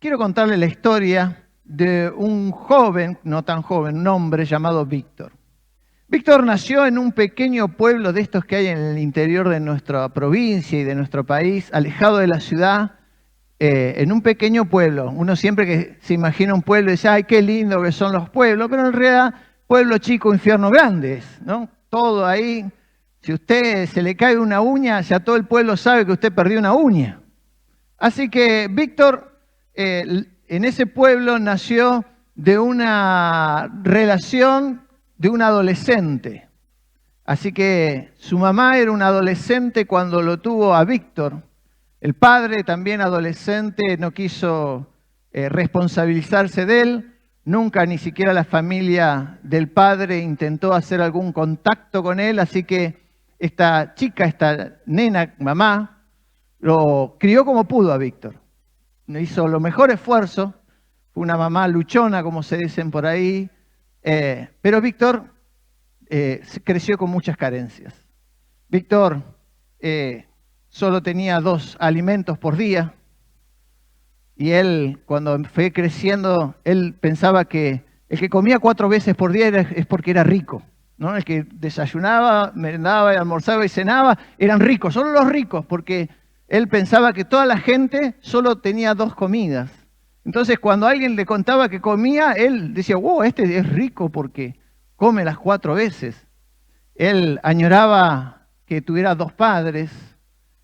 quiero contarle la historia de un joven, no tan joven, un hombre llamado Víctor. Víctor nació en un pequeño pueblo de estos que hay en el interior de nuestra provincia y de nuestro país, alejado de la ciudad, en un pequeño pueblo. Uno siempre que se imagina un pueblo dice, ay, qué lindo que son los pueblos, pero en realidad, pueblo chico, infierno grande es, ¿no? Todo ahí, si usted se le cae una uña, ya todo el pueblo sabe que usted perdió una uña. Así que Víctor, en ese pueblo nació de una relación de un adolescente. Así que su mamá era una adolescente cuando lo tuvo a Víctor. El padre, también adolescente, no quiso responsabilizarse de él. Nunca ni siquiera la familia del padre intentó hacer algún contacto con él. Así que esta chica, esta nena, mamá, lo crió como pudo a Víctor. Hizo los mejores esfuerzos. Fue una mamá luchona, como se dicen por ahí. Pero Víctor creció con muchas carencias. Víctor solo tenía 2 alimentos por día. Y él, cuando fue creciendo, él pensaba que el que comía 4 veces por día es porque era rico, ¿no? El que desayunaba, merendaba, almorzaba y cenaba, eran ricos, solo los ricos, porque él pensaba que toda la gente solo tenía 2 comidas. Entonces, cuando alguien le contaba que comía, él decía, wow, este es rico porque come las 4 veces. Él añoraba que tuviera 2 padres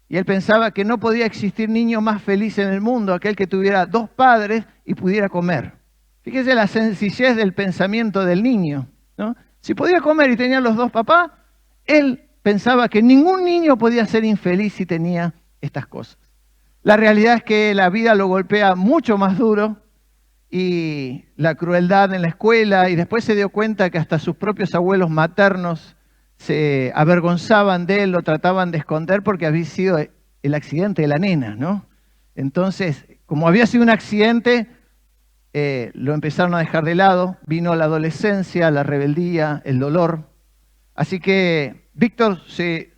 y él pensaba que no podía existir niño más feliz en el mundo, aquel que tuviera 2 padres y pudiera comer. Fíjese la sencillez del pensamiento del niño, ¿no? Si podía comer y tenía los 2 papás, él pensaba que ningún niño podía ser infeliz si tenía estas cosas. La realidad es que la vida lo golpea mucho más duro y la crueldad en la escuela, y después se dio cuenta que hasta sus propios abuelos maternos se avergonzaban de él, lo trataban de esconder porque había sido el accidente de la nena, ¿no? Entonces, como había sido un accidente, lo empezaron a dejar de lado, vino la adolescencia, la rebeldía, el dolor. Así que Víctor se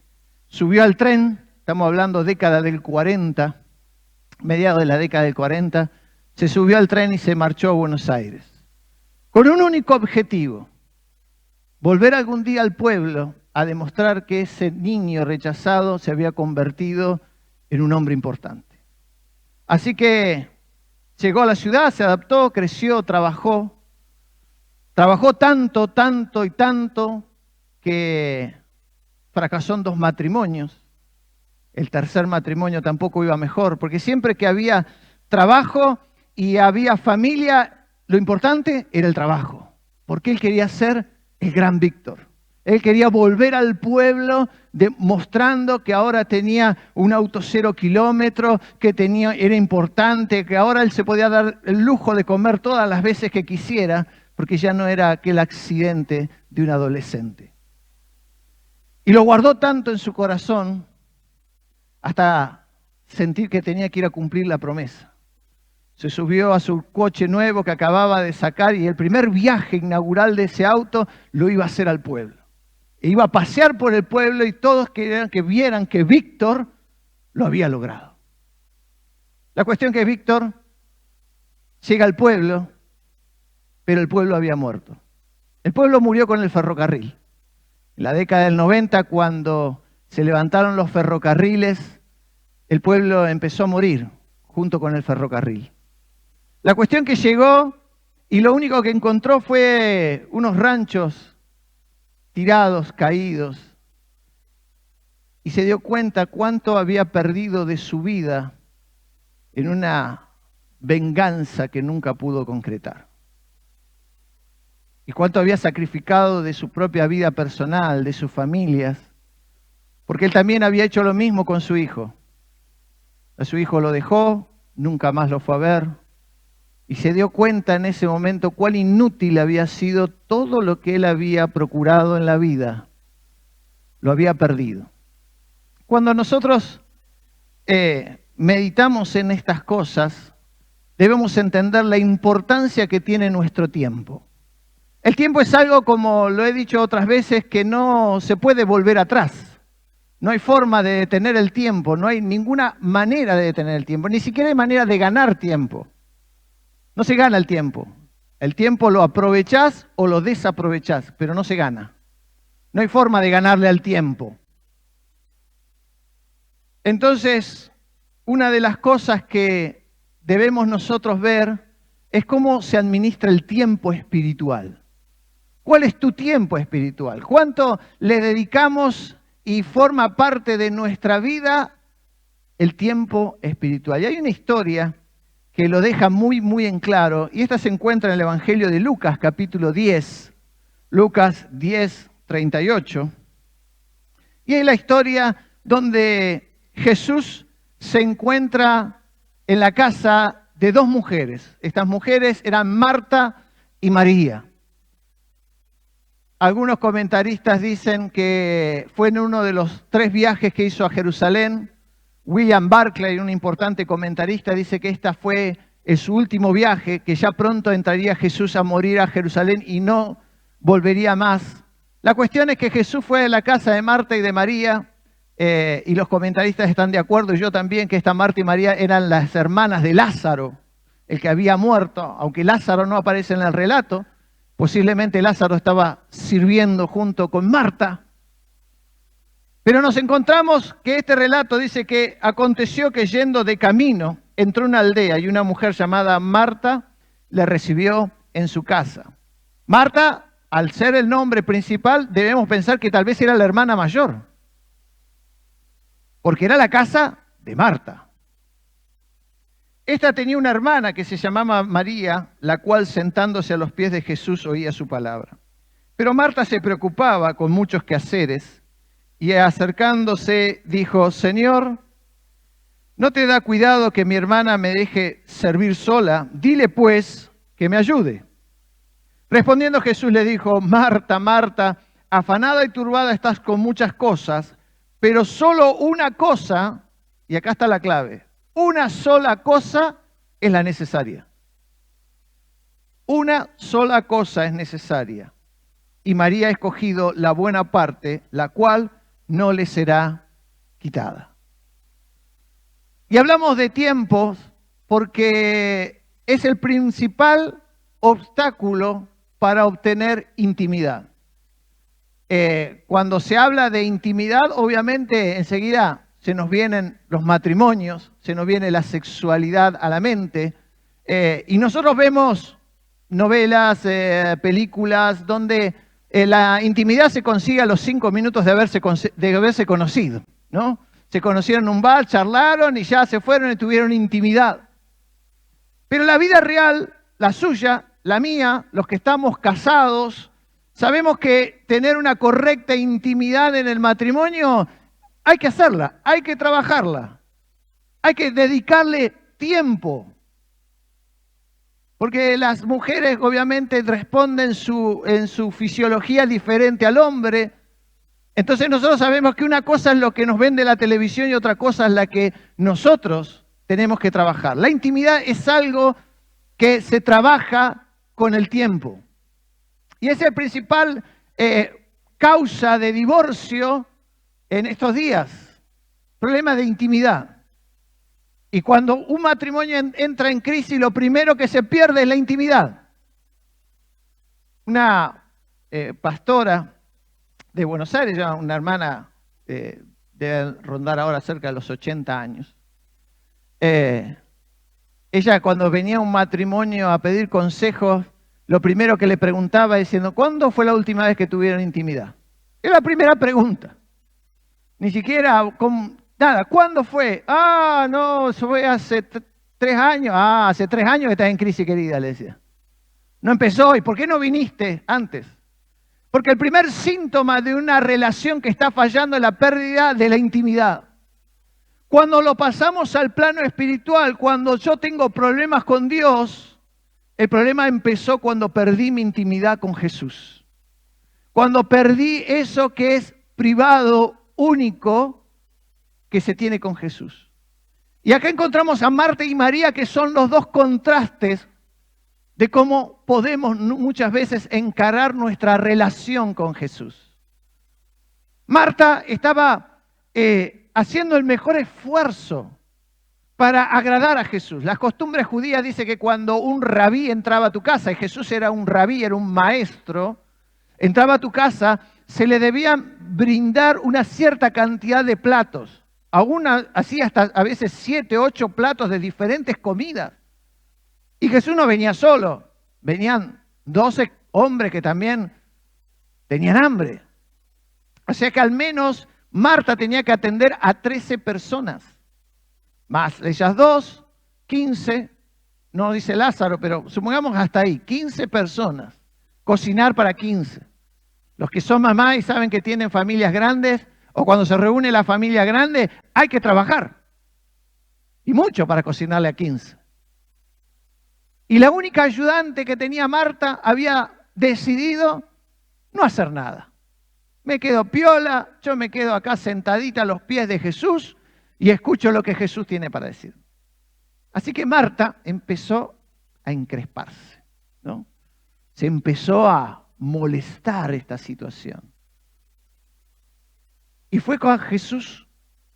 subió al tren. Estamos hablando década del 40, mediados de la década del 40, se subió al tren y se marchó a Buenos Aires. Con un único objetivo, volver algún día al pueblo a demostrar que ese niño rechazado se había convertido en un hombre importante. Así que llegó a la ciudad, se adaptó, creció, trabajó tanto, tanto y tanto que fracasó en 2 matrimonios. El tercer matrimonio tampoco iba mejor, porque siempre que había trabajo y había familia, lo importante era el trabajo, porque él quería ser el gran Víctor. Él quería volver al pueblo demostrando que ahora tenía un auto 0 kilómetros, que era importante, que ahora él se podía dar el lujo de comer todas las veces que quisiera, porque ya no era aquel accidente de un adolescente. Y lo guardó tanto en su corazón hasta sentir que tenía que ir a cumplir la promesa. Se subió a su coche nuevo que acababa de sacar y el primer viaje inaugural de ese auto lo iba a hacer al pueblo. E iba a pasear por el pueblo y todos querían que vieran que Víctor lo había logrado. La cuestión es que Víctor llega al pueblo, pero el pueblo había muerto. El pueblo murió con el ferrocarril. En la década del 90, cuando se levantaron los ferrocarriles, el pueblo empezó a morir junto con el ferrocarril. La cuestión que llegó y lo único que encontró fue unos ranchos tirados, caídos, y se dio cuenta cuánto había perdido de su vida en una venganza que nunca pudo concretar. Y cuánto había sacrificado de su propia vida personal, de sus familias, porque él también había hecho lo mismo con su hijo. A su hijo lo dejó, nunca más lo fue a ver, y se dio cuenta en ese momento cuán inútil había sido todo lo que él había procurado en la vida. Lo había perdido. Cuando nosotros meditamos en estas cosas, debemos entender la importancia que tiene nuestro tiempo. El tiempo es algo, como lo he dicho otras veces, que no se puede volver atrás. No hay forma de detener el tiempo, no hay ninguna manera de detener el tiempo, ni siquiera hay manera de ganar tiempo. No se gana el tiempo. El tiempo lo aprovechás o lo desaprovechás, pero no se gana. No hay forma de ganarle al tiempo. Entonces, una de las cosas que debemos nosotros ver es cómo se administra el tiempo espiritual. ¿Cuál es tu tiempo espiritual? ¿Cuánto le dedicamos y forma parte de nuestra vida el tiempo espiritual? Y hay una historia que lo deja muy en claro, y esta se encuentra en el Evangelio de Lucas, capítulo 10, Lucas 10, 38. Y es la historia donde Jesús se encuentra en la casa de dos mujeres. Estas mujeres eran Marta y María. Algunos comentaristas dicen que fue en uno de los 3 viajes que hizo a Jerusalén. William Barclay, un importante comentarista, dice que esta fue su último viaje, que ya pronto entraría Jesús a morir a Jerusalén y no volvería más. La cuestión es que Jesús fue a la casa de Marta y de María, y los comentaristas están de acuerdo, y yo también, que esta Marta y María eran las hermanas de Lázaro, el que había muerto, aunque Lázaro no aparece en el relato. Posiblemente Lázaro estaba sirviendo junto con Marta. Pero nos encontramos que este relato dice que aconteció que yendo de camino entró a una aldea y una mujer llamada Marta le recibió en su casa. Marta, al ser el nombre principal, debemos pensar que tal vez era la hermana mayor, porque era la casa de Marta. Esta tenía una hermana que se llamaba María, la cual sentándose a los pies de Jesús oía su palabra. Pero Marta se preocupaba con muchos quehaceres y acercándose dijo: Señor, ¿no te da cuidado que mi hermana me deje servir sola? Dile pues que me ayude. Respondiendo Jesús le dijo: Marta, Marta, afanada y turbada estás con muchas cosas, pero solo una cosa, y acá está la clave, una sola cosa es la necesaria. Una sola cosa es necesaria. Y María ha escogido la buena parte, la cual no le será quitada. Y hablamos de tiempos porque es el principal obstáculo para obtener intimidad. Cuando se habla de intimidad, obviamente enseguida se nos vienen los matrimonios, se nos viene la sexualidad a la mente, y nosotros vemos novelas, películas, donde la intimidad se consigue a los 5 minutos de haberse conocido, ¿no? Se conocieron en un bar, charlaron y ya se fueron y tuvieron intimidad. Pero la vida real, la suya, la mía, los que estamos casados, sabemos que tener una correcta intimidad en el matrimonio hay que hacerla, hay que trabajarla, hay que dedicarle tiempo. Porque las mujeres obviamente responden en su fisiología diferente al hombre. Entonces nosotros sabemos que una cosa es lo que nos vende la televisión y otra cosa es la que nosotros tenemos que trabajar. La intimidad es algo que se trabaja con el tiempo. Y es el principal causa de divorcio en estos días. Problema de intimidad. Y cuando un matrimonio entra en crisis, lo primero que se pierde es la intimidad. Una pastora de Buenos Aires, ya una hermana, debe rondar ahora cerca de los 80 años. Ella, cuando venía a un matrimonio a pedir consejos, lo primero que le preguntaba diciendo: ¿cuándo fue la última vez que tuvieron intimidad? Es la primera pregunta. Ni siquiera nada. ¿Cuándo fue? Ah, no, eso fue hace 3 años. Ah, hace 3 años que estás en crisis, querida, le decía. No empezó hoy. ¿Por qué no viniste antes? Porque el primer síntoma de una relación que está fallando es la pérdida de la intimidad. Cuando lo pasamos al plano espiritual, cuando yo tengo problemas con Dios, el problema empezó cuando perdí mi intimidad con Jesús. Cuando perdí eso que es privado, único, que se tiene con Jesús. Y acá encontramos a Marta y María, que son los dos contrastes de cómo podemos muchas veces encarar nuestra relación con Jesús. Marta estaba haciendo el mejor esfuerzo para agradar a Jesús. Las costumbres judías dice que cuando un rabí entraba a tu casa, y Jesús era un rabí, era un maestro, entraba a tu casa, se le debían brindar una cierta cantidad de platos. Así hasta a veces 7, 8 platos de diferentes comidas. Y Jesús no venía solo, venían 12 hombres que también tenían hambre. O sea que al menos Marta tenía que atender a 13 personas. Más ellas 2, 15, no dice Lázaro, pero supongamos hasta ahí, 15 personas. Cocinar para 15. Los que son mamás y saben que tienen familias grandes, o cuando se reúne la familia grande, hay que trabajar. Y mucho para cocinarle a 15. Y la única ayudante que tenía Marta había decidido no hacer nada. Me quedo piola, yo me quedo acá sentadita a los pies de Jesús y escucho lo que Jesús tiene para decir. Así que Marta empezó a encresparse, ¿no? Se empezó a molestar esta situación. Y fue con Jesús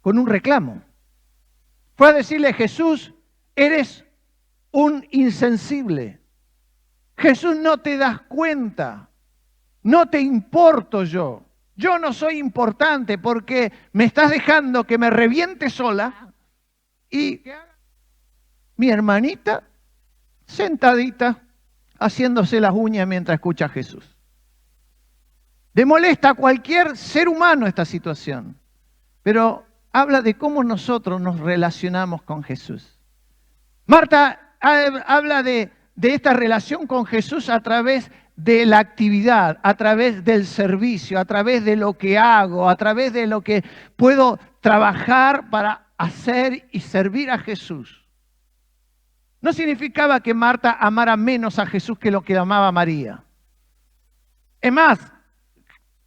con un reclamo. Fue a decirle: Jesús, eres un insensible. Jesús, no te das cuenta. No te importo yo. Yo no soy importante porque me estás dejando que me reviente sola y mi hermanita sentadita haciéndose las uñas mientras escucha a Jesús. Le molesta a cualquier ser humano esta situación, pero habla de cómo nosotros nos relacionamos con Jesús. Marta habla de esta relación con Jesús a través de la actividad, a través del servicio, a través de lo que hago, a través de lo que puedo trabajar para hacer y servir a Jesús. No significaba que Marta amara menos a Jesús que lo que amaba a María. Es más,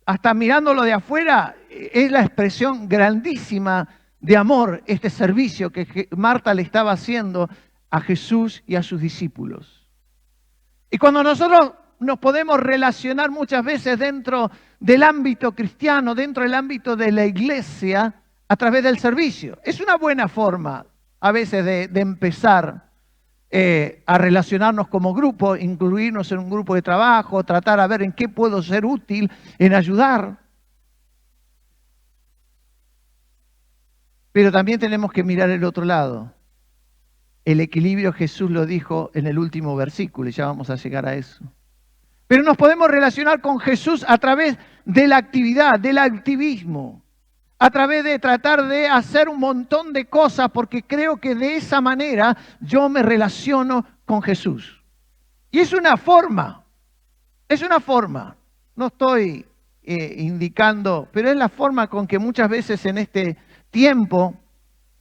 hasta mirándolo de afuera, es la expresión grandísima de amor, este servicio que Marta le estaba haciendo a Jesús y a sus discípulos. Y cuando nosotros nos podemos relacionar muchas veces dentro del ámbito cristiano, dentro del ámbito de la iglesia, a través del servicio. Es una buena forma a veces de empezar a relacionarnos como grupo, incluirnos en un grupo de trabajo, tratar a ver en qué puedo ser útil, en ayudar. Pero también tenemos que mirar el otro lado. El equilibrio Jesús lo dijo en el último versículo y ya vamos a llegar a eso. Pero nos podemos relacionar con Jesús a través de la actividad, del activismo, a través de tratar de hacer un montón de cosas porque creo que de esa manera yo me relaciono con Jesús. Y es una forma, no estoy indicando, pero es la forma con que muchas veces en este tiempo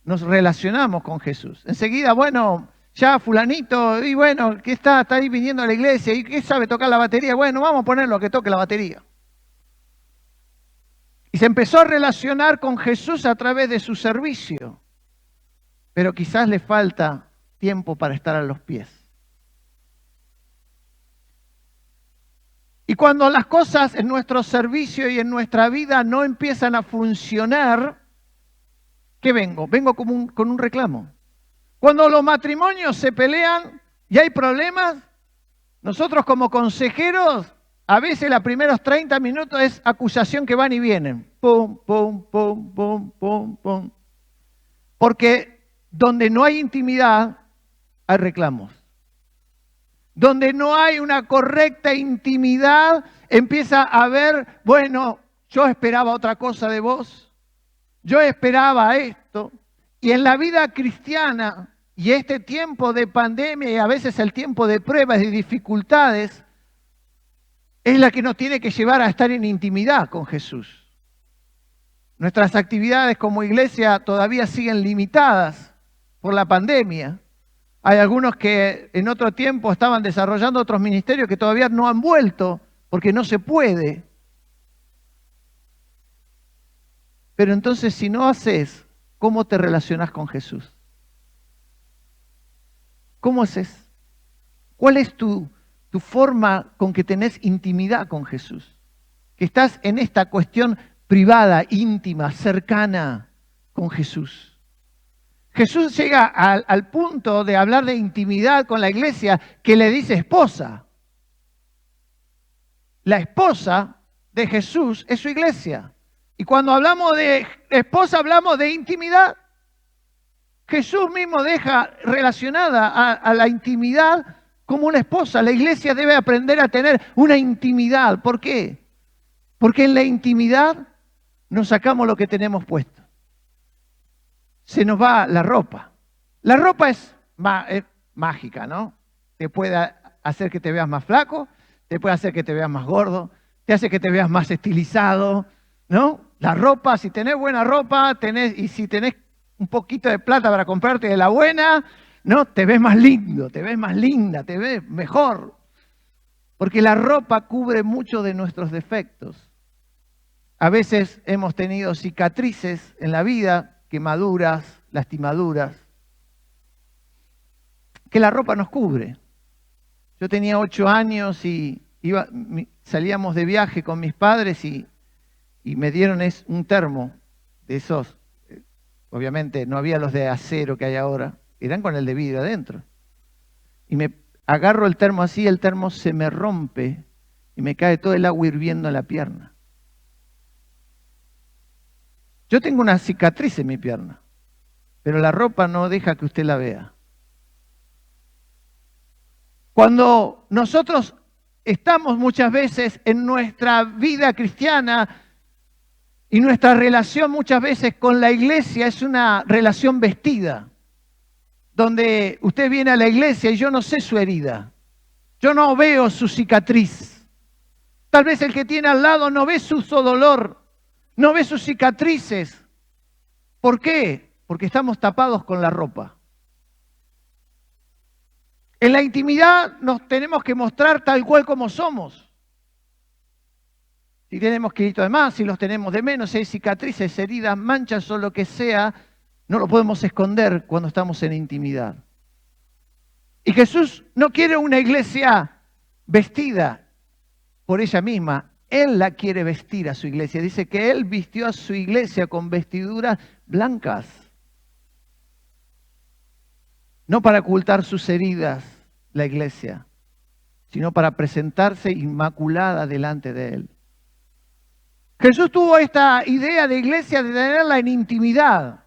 nos relacionamos con Jesús. Enseguida, bueno, ya fulanito, y bueno, ¿qué está ahí viniendo a la iglesia? ¿Y qué sabe tocar la batería? Bueno, vamos a ponerlo a que toque la batería. Y se empezó a relacionar con Jesús a través de su servicio. Pero quizás le falta tiempo para estar a los pies. Y cuando las cosas en nuestro servicio y en nuestra vida no empiezan a funcionar, ¿qué vengo? Vengo con un reclamo. Cuando los matrimonios se pelean y hay problemas, nosotros como consejeros, a veces los primeros 30 minutos es acusación que van y vienen. Pum, pum, pum, pum, pum, pum. Porque donde no hay intimidad, hay reclamos. Donde no hay una correcta intimidad, empieza a haber, bueno, yo esperaba otra cosa de vos. Yo esperaba esto. Y en la vida cristiana, y este tiempo de pandemia y a veces el tiempo de pruebas y dificultades, es la que nos tiene que llevar a estar en intimidad con Jesús. Nuestras actividades como iglesia todavía siguen limitadas por la pandemia. Hay algunos que en otro tiempo estaban desarrollando otros ministerios que todavía no han vuelto porque no se puede. Pero entonces, si no haces, ¿cómo te relacionas con Jesús? ¿Cómo haces? ¿Cuál es tu forma con que tenés intimidad con Jesús? Que estás en esta cuestión privada, íntima, cercana con Jesús. Jesús llega al punto de hablar de intimidad con la iglesia que le dice esposa. La esposa de Jesús es su iglesia. Y cuando hablamos de esposa hablamos de intimidad. Jesús mismo deja relacionada a la intimidad como una esposa. La iglesia debe aprender a tener una intimidad. ¿Por qué? Porque en la intimidad nos sacamos lo que tenemos puesto. Se nos va la ropa. La ropa es mágica, ¿no? Te puede hacer que te veas más flaco, te puede hacer que te veas más gordo, te hace que te veas más estilizado, ¿no? La ropa, si tenés buena ropa, y si tenés un poquito de plata para comprarte de la buena, ¿no? Te ves más lindo, te ves más linda, te ves mejor. Porque la ropa cubre muchos de nuestros defectos. A veces hemos tenido cicatrices en la vida, quemaduras, lastimaduras, que la ropa nos cubre. Yo tenía 8 años y salíamos de viaje con mis padres y me dieron un termo de esos. Obviamente no había los de acero que hay ahora, eran con el de vidrio adentro. Y me agarro el termo así, el termo se me rompe y me cae todo el agua hirviendo en la pierna. Yo tengo una cicatriz en mi pierna, pero la ropa no deja que usted la vea. Cuando nosotros estamos muchas veces en nuestra vida cristiana y nuestra relación muchas veces con la iglesia es una relación vestida, donde usted viene a la iglesia y yo no sé su herida, yo no veo su cicatriz. Tal vez el que tiene al lado no ve su dolor, no ve sus cicatrices. ¿Por qué? Porque estamos tapados con la ropa. En la intimidad nos tenemos que mostrar tal cual como somos. Si tenemos kilitos de más, si los tenemos de menos, si hay cicatrices, heridas, manchas o lo que sea, no lo podemos esconder cuando estamos en intimidad. Y Jesús no quiere una iglesia vestida por ella misma. Él la quiere vestir a su iglesia. Dice que Él vistió a su iglesia con vestiduras blancas. No para ocultar sus heridas, la iglesia, sino para presentarse inmaculada delante de Él. Jesús tuvo esta idea de iglesia de tenerla en intimidad.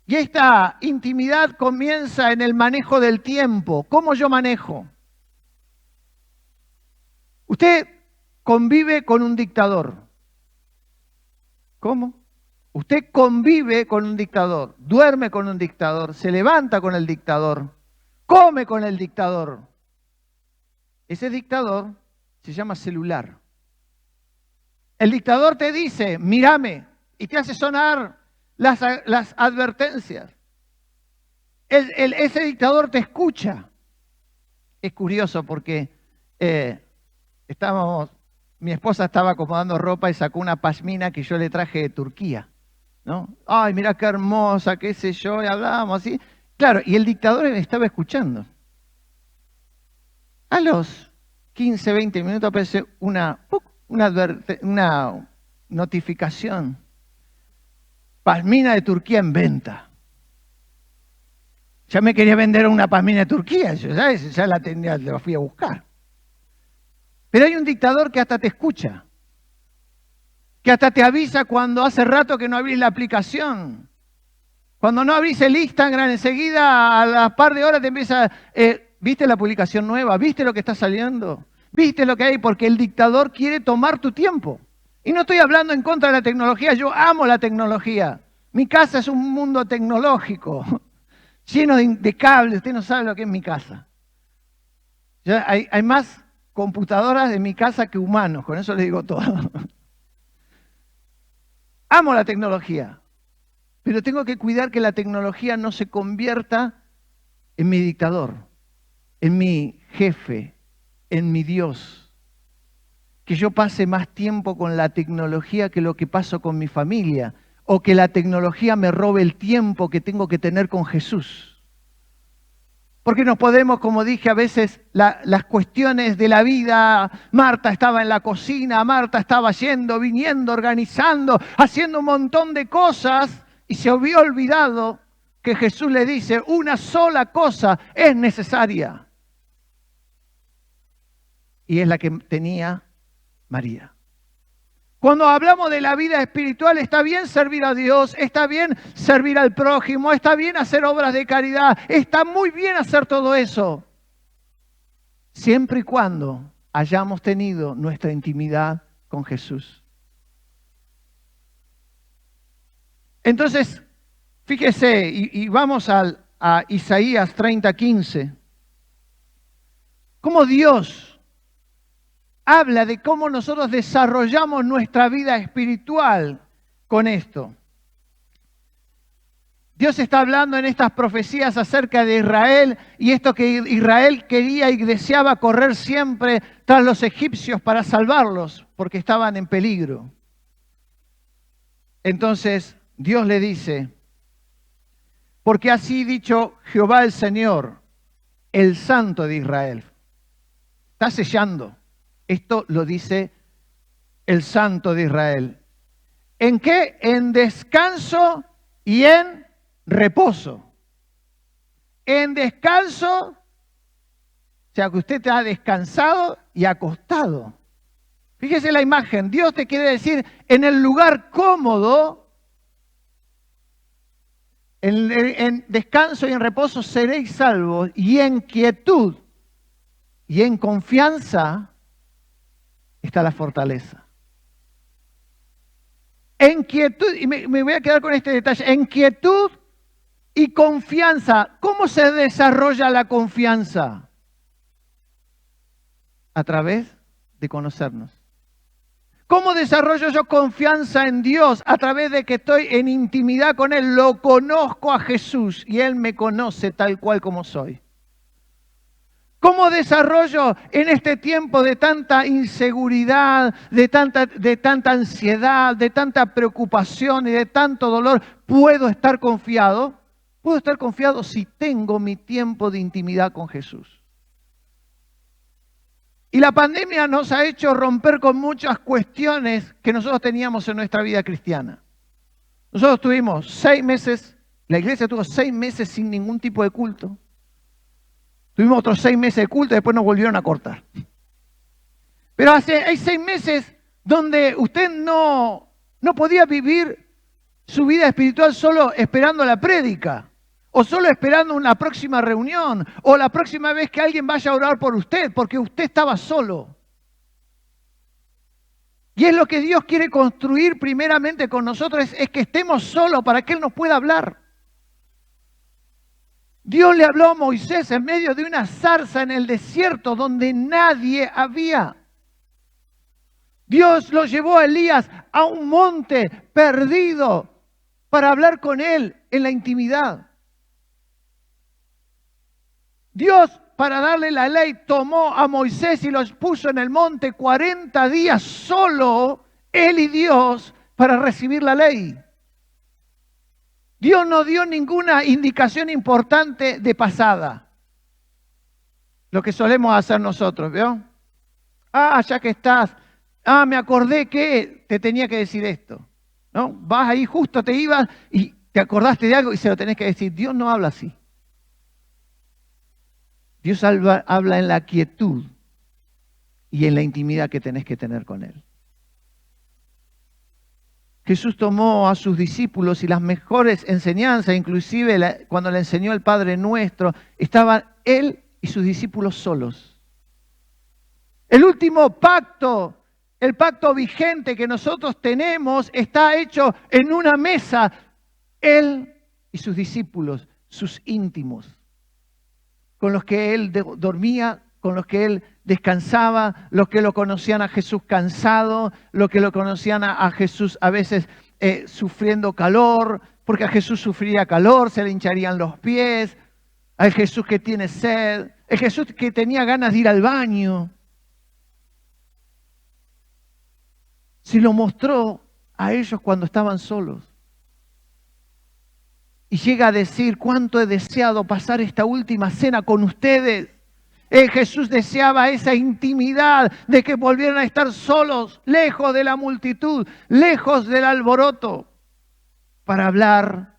Y esta intimidad comienza en el manejo del tiempo. ¿Cómo yo manejo? Usted convive con un dictador. ¿Cómo? Usted convive con un dictador, duerme con un dictador, se levanta con el dictador, come con el dictador. Ese dictador se llama celular. El dictador te dice, mírame, y te hace sonar las advertencias. Ese dictador te escucha. Es curioso porque mi esposa estaba acomodando ropa y sacó una pashmina que yo le traje de Turquía, ¿no? Ay, mira qué hermosa, qué sé yo, y hablábamos así. Claro, y el dictador me estaba escuchando. A los 15, 20 minutos aparece una notificación. Pashmina de Turquía en venta. Ya me quería vender una pashmina de Turquía, yo ya la fui a buscar. Pero hay un dictador que hasta te escucha, que hasta te avisa cuando hace rato que no abrís la aplicación. Cuando no abrís el Instagram, enseguida a las par de horas te empieza, ¿viste la publicación nueva? ¿Viste lo que está saliendo? ¿Viste lo que hay? Porque el dictador quiere tomar tu tiempo. Y no estoy hablando en contra de la tecnología, yo amo la tecnología. Mi casa es un mundo tecnológico, lleno de cables, usted no sabe lo que es mi casa. Ya hay más computadoras de mi casa que humanos, con eso le digo todo. Amo la tecnología, pero tengo que cuidar que la tecnología no se convierta en mi dictador, en mi jefe, en mi Dios. Que yo pase más tiempo con la tecnología que lo que paso con mi familia, o que la tecnología me robe el tiempo que tengo que tener con Jesús. Porque nos podemos, como dije, a veces las cuestiones de la vida, Marta estaba en la cocina, Marta estaba yendo, viniendo, organizando, haciendo un montón de cosas y se había olvidado que Jesús le dice, una sola cosa es necesaria. Y es la que tenía María. Cuando hablamos de la vida espiritual, está bien servir a Dios, está bien servir al prójimo, está bien hacer obras de caridad, está muy bien hacer todo eso, siempre y cuando hayamos tenido nuestra intimidad con Jesús. Entonces, fíjese, y vamos a Isaías 30:15, cómo Dios habla de cómo nosotros desarrollamos nuestra vida espiritual con esto. Dios está hablando en estas profecías acerca de Israel y esto que Israel quería y deseaba correr siempre tras los egipcios para salvarlos porque estaban en peligro. Entonces Dios le dice, porque así dicho Jehová el Señor, el Santo de Israel. Está sellando. Esto lo dice el Santo de Israel. ¿En qué? En descanso y en reposo. En descanso, o sea que usted está descansado y acostado. Fíjese la imagen. Dios te quiere decir, en el lugar cómodo, en descanso y en reposo seréis salvos, y en quietud y en confianza está la fortaleza. En quietud, y me voy a quedar con este detalle, en quietud y confianza. ¿Cómo se desarrolla la confianza? A través de conocernos. ¿Cómo desarrollo yo confianza en Dios? A través de que estoy en intimidad con Él, lo conozco a Jesús y Él me conoce tal cual como soy. ¿Cómo desarrollo en este tiempo de tanta inseguridad, de tanta ansiedad, de tanta preocupación y de tanto dolor, puedo estar confiado? Puedo estar confiado si tengo mi tiempo de intimidad con Jesús. Y la pandemia nos ha hecho romper con muchas cuestiones que nosotros teníamos en nuestra vida cristiana. Nosotros tuvimos 6 meses, la iglesia tuvo 6 meses sin ningún tipo de culto. Tuvimos otros 6 meses de culto y después nos volvieron a cortar. Pero hay 6 meses donde usted no podía vivir su vida espiritual solo esperando la prédica, o solo esperando una próxima reunión, o la próxima vez que alguien vaya a orar por usted, porque usted estaba solo. Y es lo que Dios quiere construir primeramente con nosotros, es que estemos solos para que Él nos pueda hablar. Dios le habló a Moisés en medio de una zarza en el desierto donde nadie había. Dios lo llevó a Elías a un monte perdido para hablar con él en la intimidad. Dios, para darle la ley, tomó a Moisés y los puso en el monte 40 días solo, él y Dios, para recibir la ley. Dios no dio ninguna indicación importante de pasada. Lo que solemos hacer nosotros, ¿vio? Ya que estás. Me acordé que te tenía que decir esto. ¿No? Vas ahí, justo te ibas y te acordaste de algo y se lo tenés que decir. Dios no habla así. Dios habla en la quietud y en la intimidad que tenés que tener con Él. Jesús tomó a sus discípulos y las mejores enseñanzas, inclusive cuando le enseñó el Padre Nuestro, estaban Él y sus discípulos solos. El último pacto, el pacto vigente que nosotros tenemos, está hecho en una mesa. Él y sus discípulos, sus íntimos, con los que Él dormía, con los que Él descansaba, los que lo conocían a Jesús cansado, los que lo conocían a Jesús a veces sufriendo calor, porque a Jesús sufría calor, se le hincharían los pies, al Jesús que tiene sed, el Jesús que tenía ganas de ir al baño. Se lo mostró a ellos cuando estaban solos. Y llega a decir, cuánto he deseado pasar esta última cena con ustedes. Jesús deseaba esa intimidad de que volvieran a estar solos, lejos de la multitud, lejos del alboroto, para hablar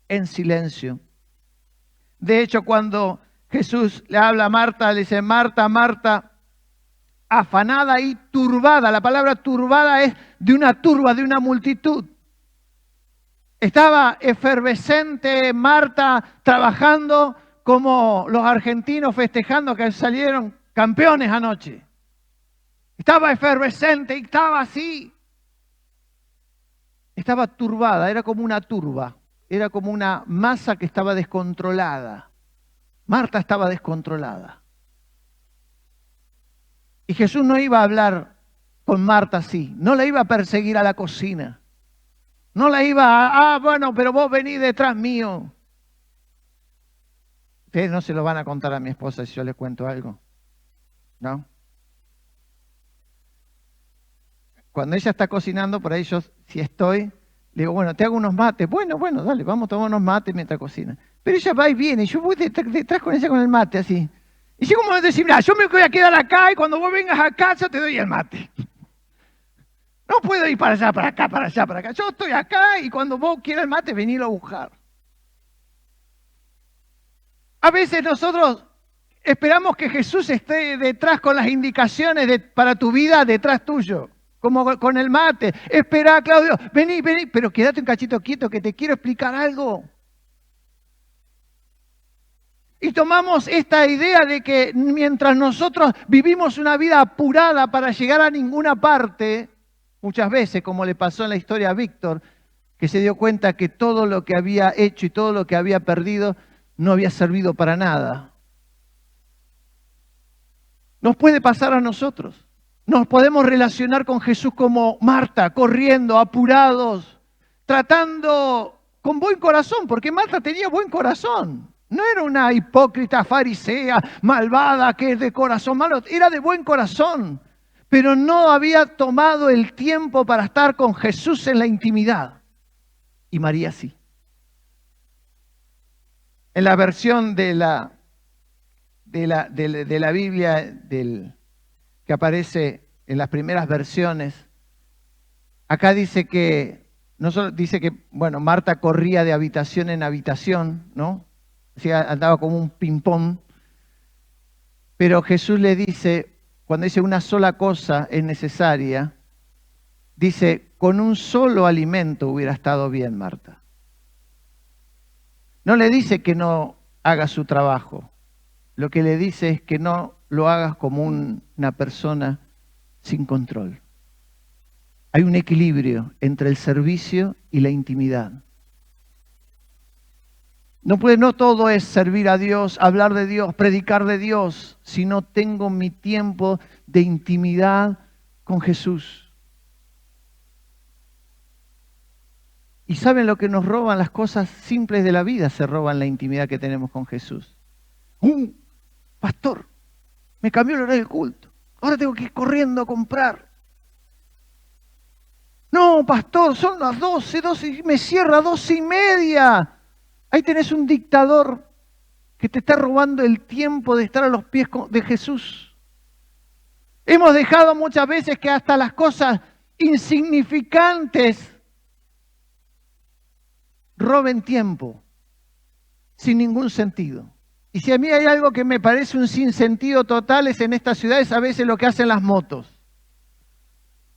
en silencio. De hecho, cuando Jesús le habla a Marta, le dice, Marta, Marta, afanada y turbada. La palabra turbada es de una turba, de una multitud. Estaba efervescente Marta trabajando como los argentinos festejando que salieron campeones anoche. Estaba efervescente y estaba así. Estaba turbada, era como una turba, era como una masa que estaba descontrolada. Marta estaba descontrolada. Y Jesús no iba a hablar con Marta así, no la iba a perseguir a la cocina. No la iba a, bueno, pero vos venís detrás mío. Ustedes no se lo van a contar a mi esposa si yo les cuento algo, ¿no? Cuando ella está cocinando, por ahí yo, si estoy, le digo, bueno, te hago unos mates. Bueno, dale, vamos a tomar unos mates mientras cocina. Pero ella va y viene, y yo voy detrás con ella con el mate, así. Y yo como decir, mira, yo me voy a quedar acá y cuando vos vengas a casa te doy el mate. No puedo ir para allá, para acá, para allá, para acá. Yo estoy acá y cuando vos quieras el mate, venilo a buscar. A veces nosotros esperamos que Jesús esté detrás con las indicaciones para tu vida, detrás tuyo. Como con el mate. Espera, Claudio, vení, pero quédate un cachito quieto que te quiero explicar algo. Y tomamos esta idea de que mientras nosotros vivimos una vida apurada para llegar a ninguna parte, muchas veces, como le pasó en la historia a Víctor, que se dio cuenta que todo lo que había hecho y todo lo que había perdido no había servido para nada. Nos puede pasar a nosotros. Nos podemos relacionar con Jesús como Marta, corriendo, apurados, tratando con buen corazón, porque Marta tenía buen corazón. No era una hipócrita farisea, malvada, que es de corazón malo, era de buen corazón, pero no había tomado el tiempo para estar con Jesús en la intimidad. Y María sí. En la versión de la Biblia que aparece en las primeras versiones, acá dice que, no solo dice que, bueno, Marta corría de habitación en habitación, ¿no? O sea, andaba como un ping-pong, pero Jesús le dice, cuando dice una sola cosa es necesaria, dice, con un solo alimento hubiera estado bien, Marta. No le dice que no haga su trabajo, lo que le dice es que no lo hagas como una persona sin control. Hay un equilibrio entre el servicio y la intimidad. No todo es servir a Dios, hablar de Dios, predicar de Dios, si no tengo mi tiempo de intimidad con Jesús. ¿Y saben lo que nos roban? Las cosas simples de la vida se roban la intimidad que tenemos con Jesús. Pastor, me cambió el horario del culto. Ahora tengo que ir corriendo a comprar. No, pastor, son las 12 y me cierra 12:30. Ahí tenés un dictador que te está robando el tiempo de estar a los pies de Jesús. Hemos dejado muchas veces que hasta las cosas insignificantes roben tiempo, sin ningún sentido. Y si a mí hay algo que me parece un sinsentido total es en estas ciudades a veces lo que hacen las motos.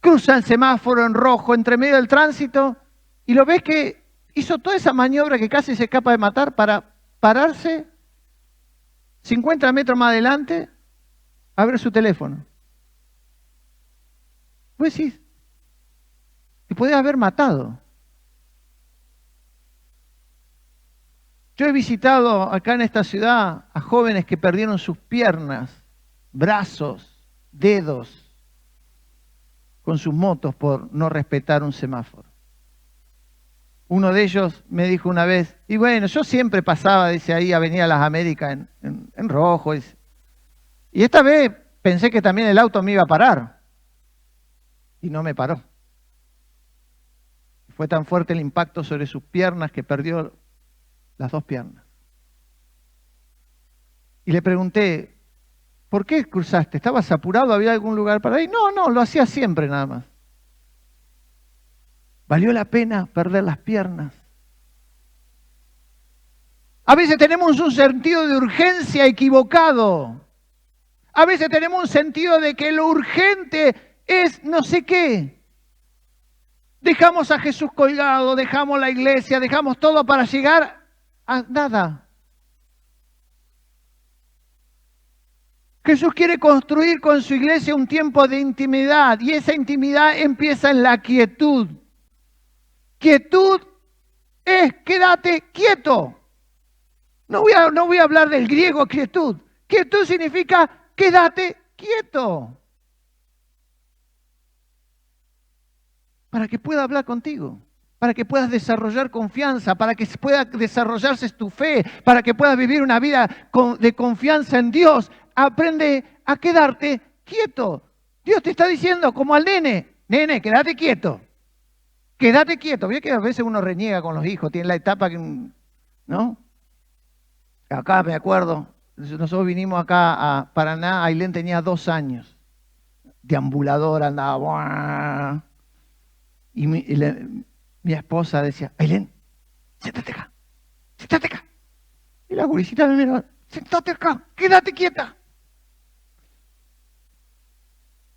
Cruzan el semáforo en rojo entre medio del tránsito y lo ves que hizo toda esa maniobra que casi se escapa de matar para pararse 50 metros más adelante a ver su teléfono. Pues sí, te podías haber matado. Yo he visitado acá en esta ciudad a jóvenes que perdieron sus piernas, brazos, dedos, con sus motos por no respetar un semáforo. Uno de ellos me dijo una vez, y bueno, yo siempre pasaba, dice, ahí Avenida Las Américas en rojo. Dice. Y esta vez pensé que también el auto me iba a parar. Y no me paró. Fue tan fuerte el impacto sobre sus piernas que perdió las dos piernas. Y le pregunté, ¿por qué cruzaste? ¿Estabas apurado? ¿Había algún lugar para ir? No, lo hacía siempre nada más. ¿Valió la pena perder las piernas? A veces tenemos un sentido de urgencia equivocado. A veces tenemos un sentido de que lo urgente es no sé qué. Dejamos a Jesús colgado, dejamos la iglesia, dejamos todo para llegar a nada. Jesús quiere construir con su iglesia un tiempo de intimidad y esa intimidad empieza en la quietud. Quietud es quédate quieto. No voy a hablar del griego quietud. Quietud significa quédate quieto. Para que pueda hablar contigo, para que puedas desarrollar confianza, para que pueda desarrollarse tu fe, para que puedas vivir una vida de confianza en Dios. Aprende a quedarte quieto. Dios te está diciendo como al nene, quédate quieto. Quédate quieto. Ve que a veces uno reniega con los hijos, tiene la etapa que, ¿no? Acá me acuerdo, nosotros vinimos acá a Paraná, Ailén tenía 2 años, deambulador, andaba, y mi esposa decía, Ailén, siéntate acá. Y la gurisita me miraba, siéntate acá, quédate quieta.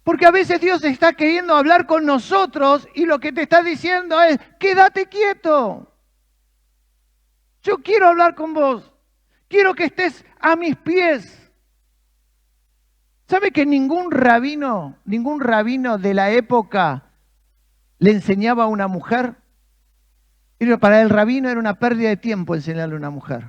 Porque a veces Dios está queriendo hablar con nosotros y lo que te está diciendo es, quédate quieto. Yo quiero hablar con vos. Quiero que estés a mis pies. ¿Sabe que ningún rabino de la época le enseñaba a una mujer? Pero para el rabino era una pérdida de tiempo enseñarle a una mujer.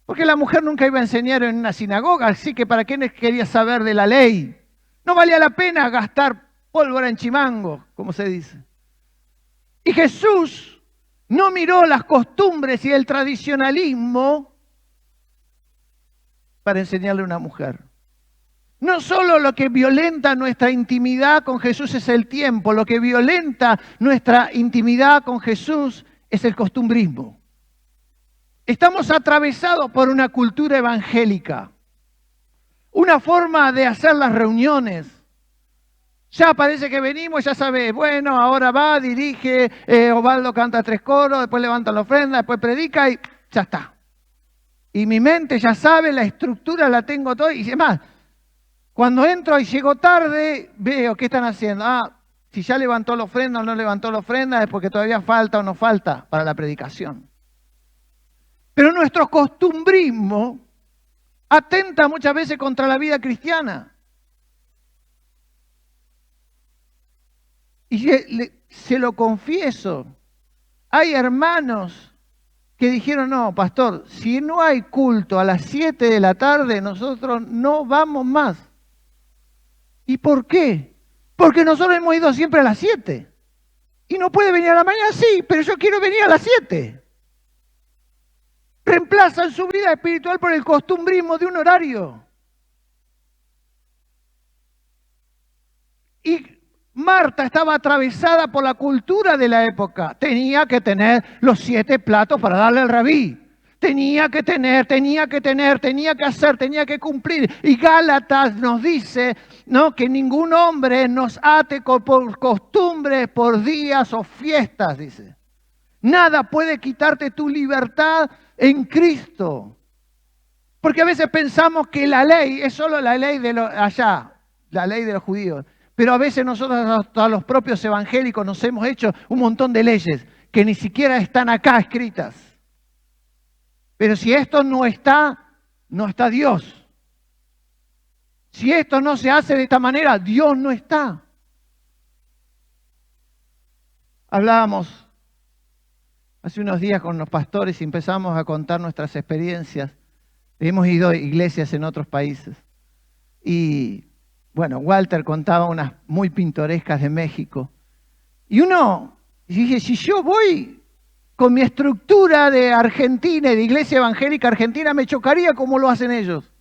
Porque la mujer nunca iba a enseñar en una sinagoga, así que ¿para qué quería saber de la ley? No valía la pena gastar pólvora en chimango, como se dice. Y Jesús no miró las costumbres y el tradicionalismo para enseñarle a una mujer. No solo lo que violenta nuestra intimidad con Jesús es el tiempo, lo que violenta nuestra intimidad con Jesús es el costumbrismo. Estamos atravesados por una cultura evangélica, una forma de hacer las reuniones. Ya parece que venimos, ya sabes, bueno, ahora va, dirige, Osvaldo canta 3 coros, después levanta la ofrenda, después predica y ya está. Y mi mente ya sabe, la estructura la tengo todo. Y además, cuando entro y llego tarde, veo qué están haciendo. Si ya levantó la ofrenda o no levantó la ofrenda, es porque todavía falta o no falta para la predicación. Pero nuestro costumbrismo atenta muchas veces contra la vida cristiana. Y se lo confieso, hay hermanos que dijeron, no, pastor, si no hay culto a las 7 de la tarde, nosotros no vamos más. ¿Y por qué? Porque nosotros hemos ido siempre a las 7. Y no puede venir a la mañana, sí, pero yo quiero venir a las 7. Reemplazan su vida espiritual por el costumbrismo de un horario. Y Marta estaba atravesada por la cultura de la época. Tenía que tener los 7 platos para darle al rabí. Tenía que hacer, tenía que cumplir. Y Gálatas nos dice, ¿no?, que ningún hombre nos ate por costumbres, por días o fiestas, dice. Nada puede quitarte tu libertad en Cristo. Porque a veces pensamos que la ley es solo la ley de la ley de los judíos. Pero a veces nosotros, hasta los propios evangélicos, nos hemos hecho un montón de leyes que ni siquiera están acá escritas. Pero si esto no está Dios. Si esto no se hace de esta manera, Dios no está. Hablábamos hace unos días con los pastores y empezamos a contar nuestras experiencias. Hemos ido a iglesias en otros países. Y bueno, Walter contaba unas muy pintorescas de México. Y dije, si yo voy con mi estructura de Argentina y de iglesia evangélica argentina, me chocaría como lo hacen ellos.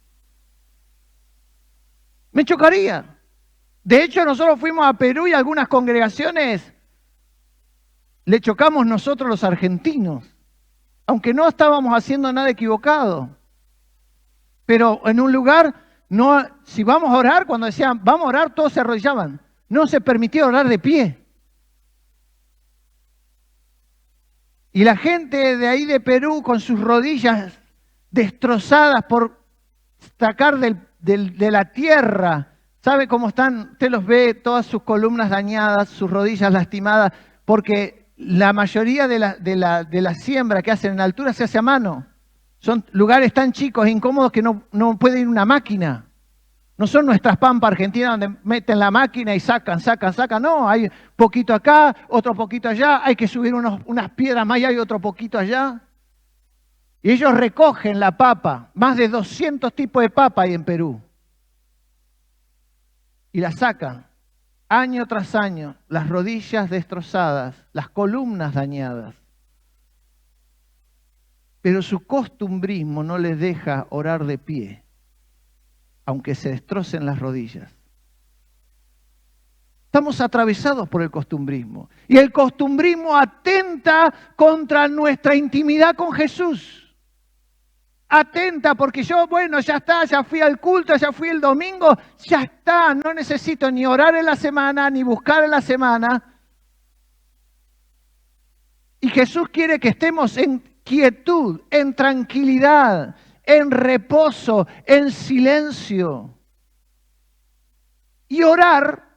Me chocaría. De hecho, nosotros fuimos a Perú y algunas congregaciones le chocamos nosotros los argentinos. aunque no estábamos haciendo nada equivocado. Pero en un lugar, no, si vamos a orar, cuando decían, vamos a orar, todos se arrodillaban. No se permitía orar de pie. Y la gente de ahí de Perú, con sus rodillas destrozadas por sacar de la tierra, ¿sabe cómo están? Usted los ve, todas sus columnas dañadas, sus rodillas lastimadas, porque la mayoría de la siembra que hacen en altura se hace a mano. Son lugares tan chicos e incómodos que no puede ir una máquina. No son nuestras pampas argentinas donde meten la máquina y sacan. No, hay poquito acá, otro poquito allá, hay que subir unas piedras más y hay otro poquito allá. Y ellos recogen la papa, más de 200 tipos de papa hay en Perú. Y la sacan, año tras año, las rodillas destrozadas, las columnas dañadas. Pero su costumbrismo no les deja orar de pie, aunque se destrocen las rodillas. Estamos atravesados por el costumbrismo. Y el costumbrismo atenta contra nuestra intimidad con Jesús. Atenta porque yo, bueno, ya está, ya fui al culto, ya fui el domingo, ya está, no necesito ni orar en la semana, ni buscar en la semana. Y Jesús quiere que estemos en quietud, en tranquilidad, en reposo, en silencio. Y orar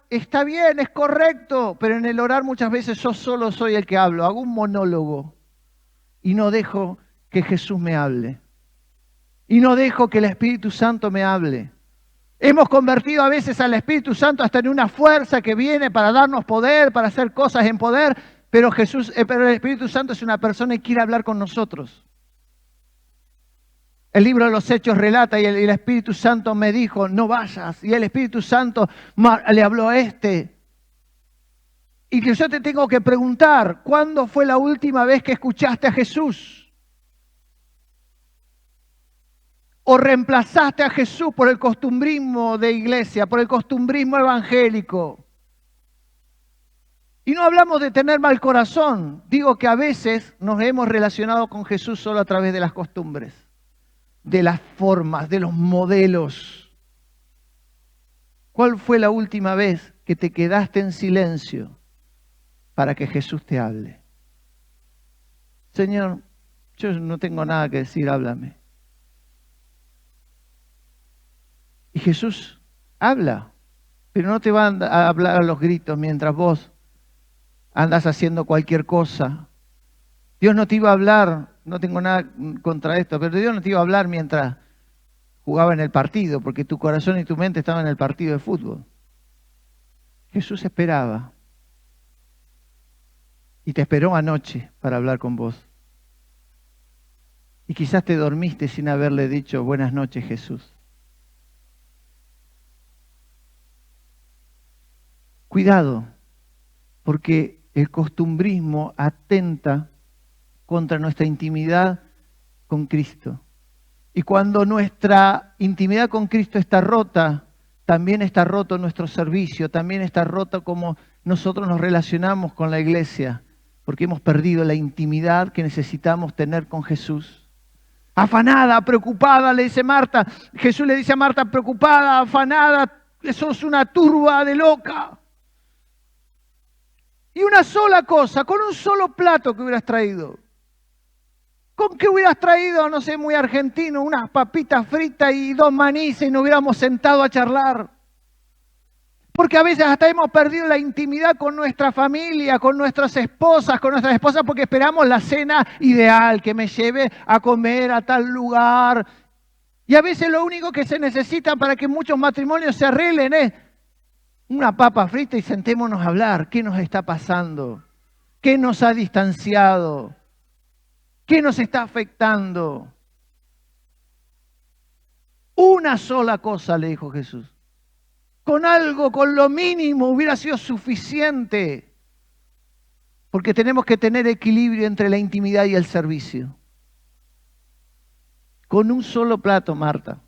está bien, es correcto, pero en el orar muchas veces yo solo soy el que hablo, hago un monólogo y no dejo que Jesús me hable. Y no dejo que el Espíritu Santo me hable. Hemos convertido a veces al Espíritu Santo hasta en una fuerza que viene para darnos poder, para hacer cosas en poder, pero el Espíritu Santo es una persona y quiere hablar con nosotros. El libro de los Hechos relata y el Espíritu Santo me dijo, no vayas. Y el Espíritu Santo le habló a este. Y que yo te tengo que preguntar, ¿cuándo fue la última vez que escuchaste a Jesús? ¿O reemplazaste a Jesús por el costumbrismo de iglesia, por el costumbrismo evangélico? Y no hablamos de tener mal corazón. Digo que a veces nos hemos relacionado con Jesús solo a través de las costumbres, de las formas, de los modelos. ¿Cuál fue la última vez que te quedaste en silencio para que Jesús te hable? Señor, yo no tengo nada que decir, háblame. Y Jesús habla, pero no te va a hablar a los gritos mientras vos andas haciendo cualquier cosa. Dios no te iba a hablar, no tengo nada contra esto, pero Dios no te iba a hablar mientras jugaba en el partido, porque tu corazón y tu mente estaban en el partido de fútbol. Jesús esperaba. Y te esperó anoche para hablar con vos. Y quizás te dormiste sin haberle dicho buenas noches, Jesús. Cuidado, porque el costumbrismo atenta contra nuestra intimidad con Cristo. Y cuando nuestra intimidad con Cristo está rota, también está roto nuestro servicio, también está roto como nosotros nos relacionamos con la iglesia, porque hemos perdido la intimidad que necesitamos tener con Jesús. Afanada, preocupada, le dice Marta. Jesús le dice a Marta, preocupada, afanada, sos una turba de loca. Y una sola cosa, con un solo plato que hubieras traído. ¿Con qué hubieras traído, no sé, muy argentino, unas papitas fritas y 2 manices y nos hubiéramos sentado a charlar? Porque a veces hasta hemos perdido la intimidad con nuestra familia, con nuestras esposas, porque esperamos la cena ideal, que me lleve a comer a tal lugar. Y a veces lo único que se necesita para que muchos matrimonios se arreglen es una papa frita y sentémonos a hablar. ¿Qué nos está pasando? ¿Qué nos ha distanciado? ¿Qué nos está afectando? Una sola cosa, le dijo Jesús. Con algo, con lo mínimo, hubiera sido suficiente. Porque tenemos que tener equilibrio entre la intimidad y el servicio. Con un solo plato, Marta,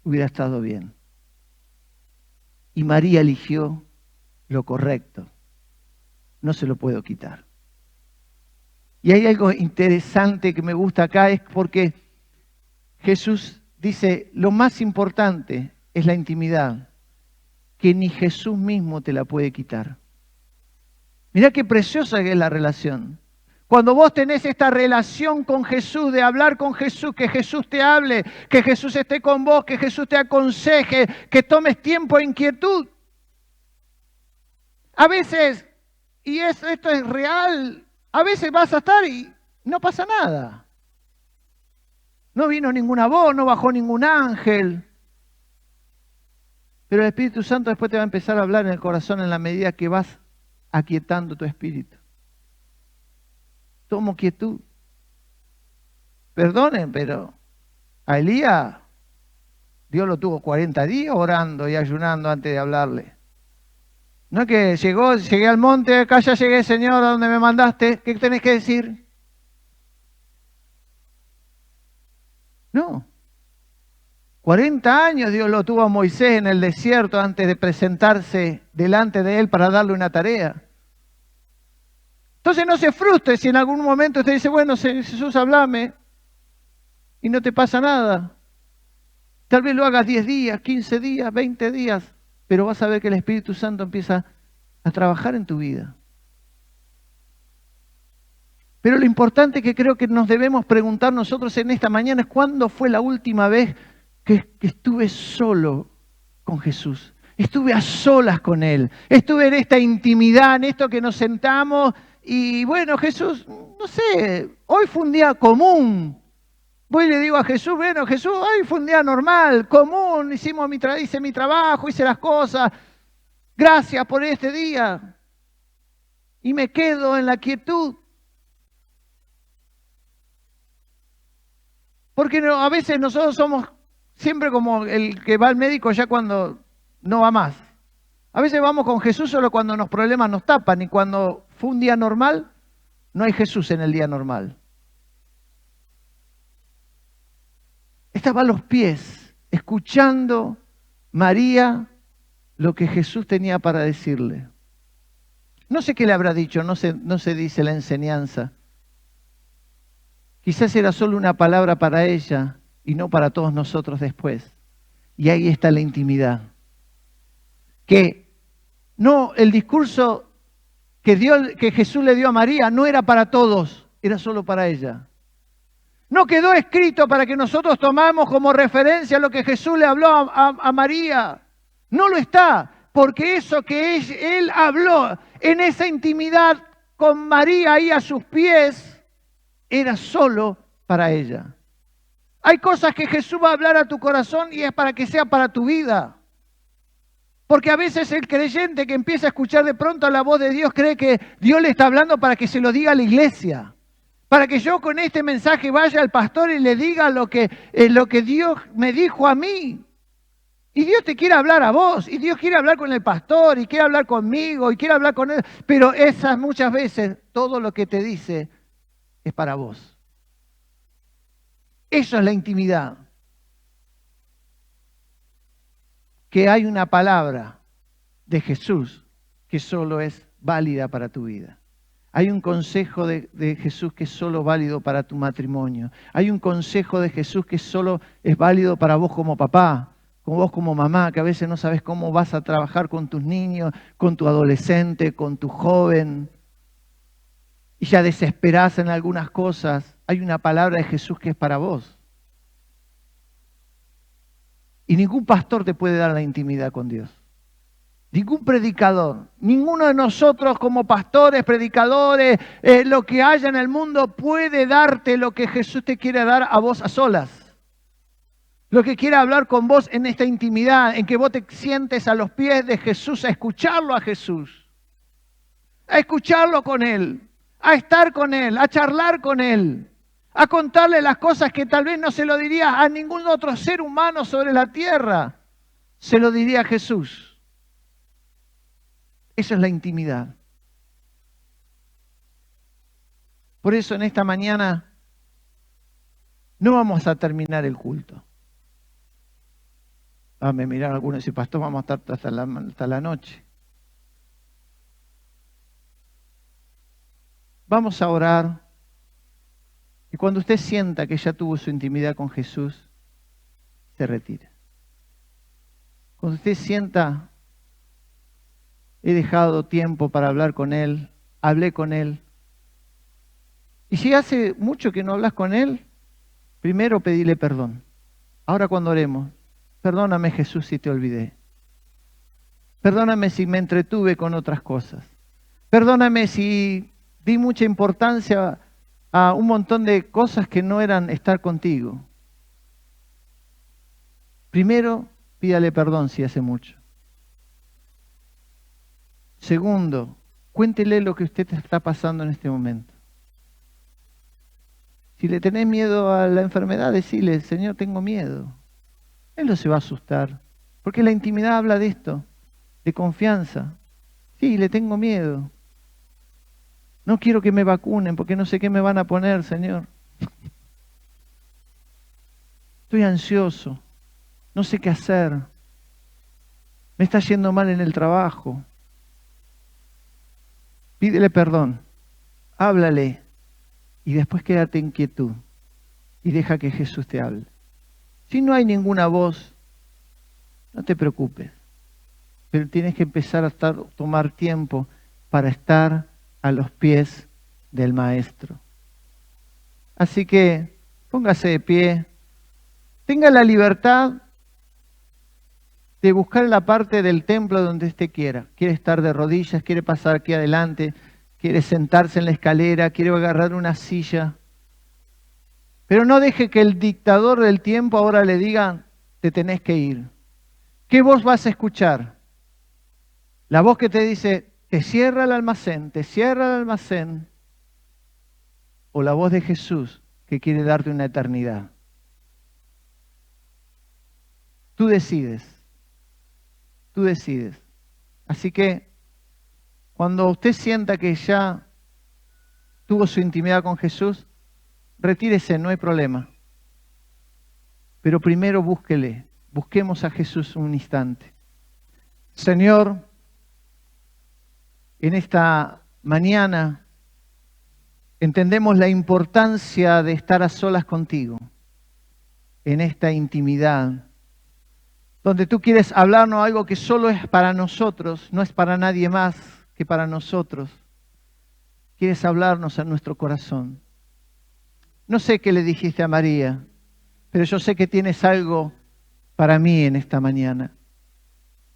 hubiera estado bien. Y María eligió lo correcto. No se lo puedo quitar. Y hay algo interesante que me gusta acá, es porque Jesús dice, lo más importante es la intimidad, que ni Jesús mismo te la puede quitar. Mirá qué preciosa que es la relación. Cuando vos tenés esta relación con Jesús, de hablar con Jesús, que Jesús te hable, que Jesús esté con vos, que Jesús te aconseje, que tomes tiempo en quietud. A veces, y esto es real, a veces vas a estar y no pasa nada. No vino ninguna voz, no bajó ningún ángel. Pero el Espíritu Santo después te va a empezar a hablar en el corazón en la medida que vas aquietando tu espíritu. Tomo quietud. Perdonen, pero a Elías Dios lo tuvo 40 días orando y ayunando antes de hablarle. No es que llegué al monte, acá ya llegué, Señor, a donde me mandaste. ¿Qué tenés que decir? No. 40 años Dios lo tuvo a Moisés en el desierto antes de presentarse delante de él para darle una tarea. Entonces no se frustre si en algún momento usted dice, bueno, Jesús, háblame, y no te pasa nada. Tal vez lo hagas 10 días, 15 días, 20 días, pero vas a ver que el Espíritu Santo empieza a trabajar en tu vida. Pero lo importante que creo que nos debemos preguntar nosotros en esta mañana es ¿cuándo fue la última vez que estuve solo con Jesús? Estuve a solas con Él, estuve en esta intimidad, en esto que nos sentamos y bueno, Jesús, no sé, hoy fue un día común. Voy y le digo a Jesús, bueno, Jesús, hoy fue un día normal, común, hice mi trabajo, hice las cosas, gracias por este día. Y me quedo en la quietud. Porque a veces nosotros somos siempre como el que va al médico ya cuando no va más. A veces vamos con Jesús solo cuando los problemas nos tapan y cuando fue un día normal, no hay Jesús en el día normal. Estaba a los pies, escuchando María lo que Jesús tenía para decirle. No sé qué le habrá dicho, no se dice la enseñanza. Quizás era solo una palabra para ella y no para todos nosotros después. Y ahí está la intimidad. Que no, el discurso que Jesús le dio a María no era para todos, era solo para ella. No quedó escrito para que nosotros tomamos como referencia lo que Jesús le habló a María. No lo está, porque eso que él habló en esa intimidad con María ahí a sus pies, era solo para ella. Hay cosas que Jesús va a hablar a tu corazón y es para que sea para tu vida. Porque a veces el creyente que empieza a escuchar de pronto la voz de Dios cree que Dios le está hablando para que se lo diga a la iglesia. Para que yo con este mensaje vaya al pastor y le diga lo que Dios me dijo a mí. Y Dios te quiere hablar a vos, y Dios quiere hablar con el pastor, y quiere hablar conmigo, y quiere hablar con él. Pero esas muchas veces, todo lo que te dice es para vos. Eso es la intimidad. Que hay una palabra de Jesús que solo es válida para tu vida. Hay un consejo de Jesús que es solo válido para tu matrimonio. Hay un consejo de Jesús que solo es válido para vos como papá, como vos como mamá, que a veces no sabes cómo vas a trabajar con tus niños, con tu adolescente, con tu joven. Y ya desesperás en algunas cosas. Hay una palabra de Jesús que es para vos. Y ningún pastor te puede dar la intimidad con Dios. Ningún predicador, ninguno de nosotros como pastores, predicadores, lo que haya en el mundo puede darte lo que Jesús te quiere dar a vos a solas. Lo que quiere hablar con vos en esta intimidad, en que vos te sientes a los pies de Jesús, a escucharlo a Jesús, a escucharlo con Él, a estar con Él, a charlar con Él, a contarle las cosas que tal vez no se lo dirías a ningún otro ser humano sobre la tierra, se lo diría a Jesús. Eso es la intimidad. Por eso en esta mañana no vamos a terminar el culto. Me miraron algunos y dicen, pastor, vamos a estar hasta la noche. Vamos a orar Y cuando usted sienta que ya tuvo su intimidad con Jesús, se retira. Cuando usted sienta, he dejado tiempo para hablar con Él, hablé con Él. Y si hace mucho que no hablas con Él, primero pedile perdón. Ahora cuando oremos, perdóname Jesús si te olvidé. Perdóname si me entretuve con otras cosas. Perdóname si di mucha importancia a un montón de cosas que no eran estar contigo. Primero, pídale perdón si hace mucho. Segundo, cuéntele lo que usted está pasando en este momento. Si le tenés miedo a la enfermedad, decile, Señor, tengo miedo. Él no se va a asustar, porque la intimidad habla de esto, de confianza. Sí, le tengo miedo. No quiero que me vacunen porque no sé qué me van a poner, Señor. Estoy ansioso, no sé qué hacer. Me está yendo mal en el trabajo. Pídele perdón, háblale y después quédate en quietud y deja que Jesús te hable. Si no hay ninguna voz, no te preocupes, pero tienes que empezar a tomar tiempo para estar a los pies del Maestro. Así que póngase de pie, tenga la libertad de buscar la parte del templo donde usted quiera. Quiere estar de rodillas, quiere pasar aquí adelante, quiere sentarse en la escalera, quiere agarrar una silla. Pero no deje que el dictador del tiempo ahora le diga, te tenés que ir. ¿Qué voz vas a escuchar? La voz que te dice, te cierra el almacén, te cierra el almacén. O la voz de Jesús que quiere darte una eternidad. Tú decides. Tú decides. Así que cuando usted sienta que ya tuvo su intimidad con Jesús, retírese, no hay problema. Pero primero búsquele, busquemos a Jesús un instante. Señor, en esta mañana entendemos la importancia de estar a solas contigo, en esta intimidad, donde tú quieres hablarnos algo que solo es para nosotros, no es para nadie más que para nosotros. Quieres hablarnos a nuestro corazón. No sé qué le dijiste a María, pero yo sé que tienes algo para mí en esta mañana.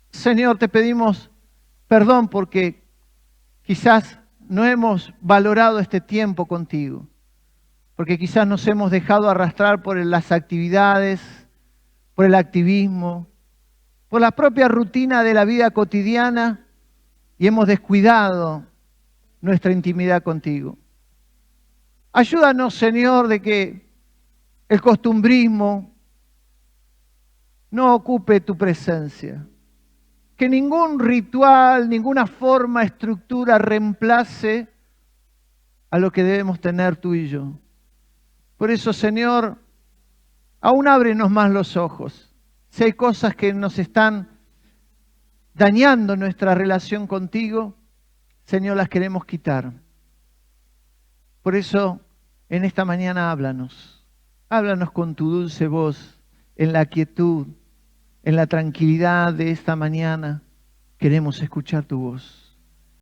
Señor, te pedimos perdón porque quizás no hemos valorado este tiempo contigo, porque quizás nos hemos dejado arrastrar por las actividades, por el activismo, por la propia rutina de la vida cotidiana y hemos descuidado nuestra intimidad contigo. Ayúdanos, Señor, de que el costumbrismo no ocupe tu presencia. Que ningún ritual, ninguna forma, estructura reemplace a lo que debemos tener tú y yo. Por eso, Señor, aún ábrenos más los ojos. Si hay cosas que nos están dañando nuestra relación contigo, Señor, las queremos quitar. Por eso, en esta mañana háblanos. Háblanos con tu dulce voz, en la quietud, en la tranquilidad de esta mañana. Queremos escuchar tu voz.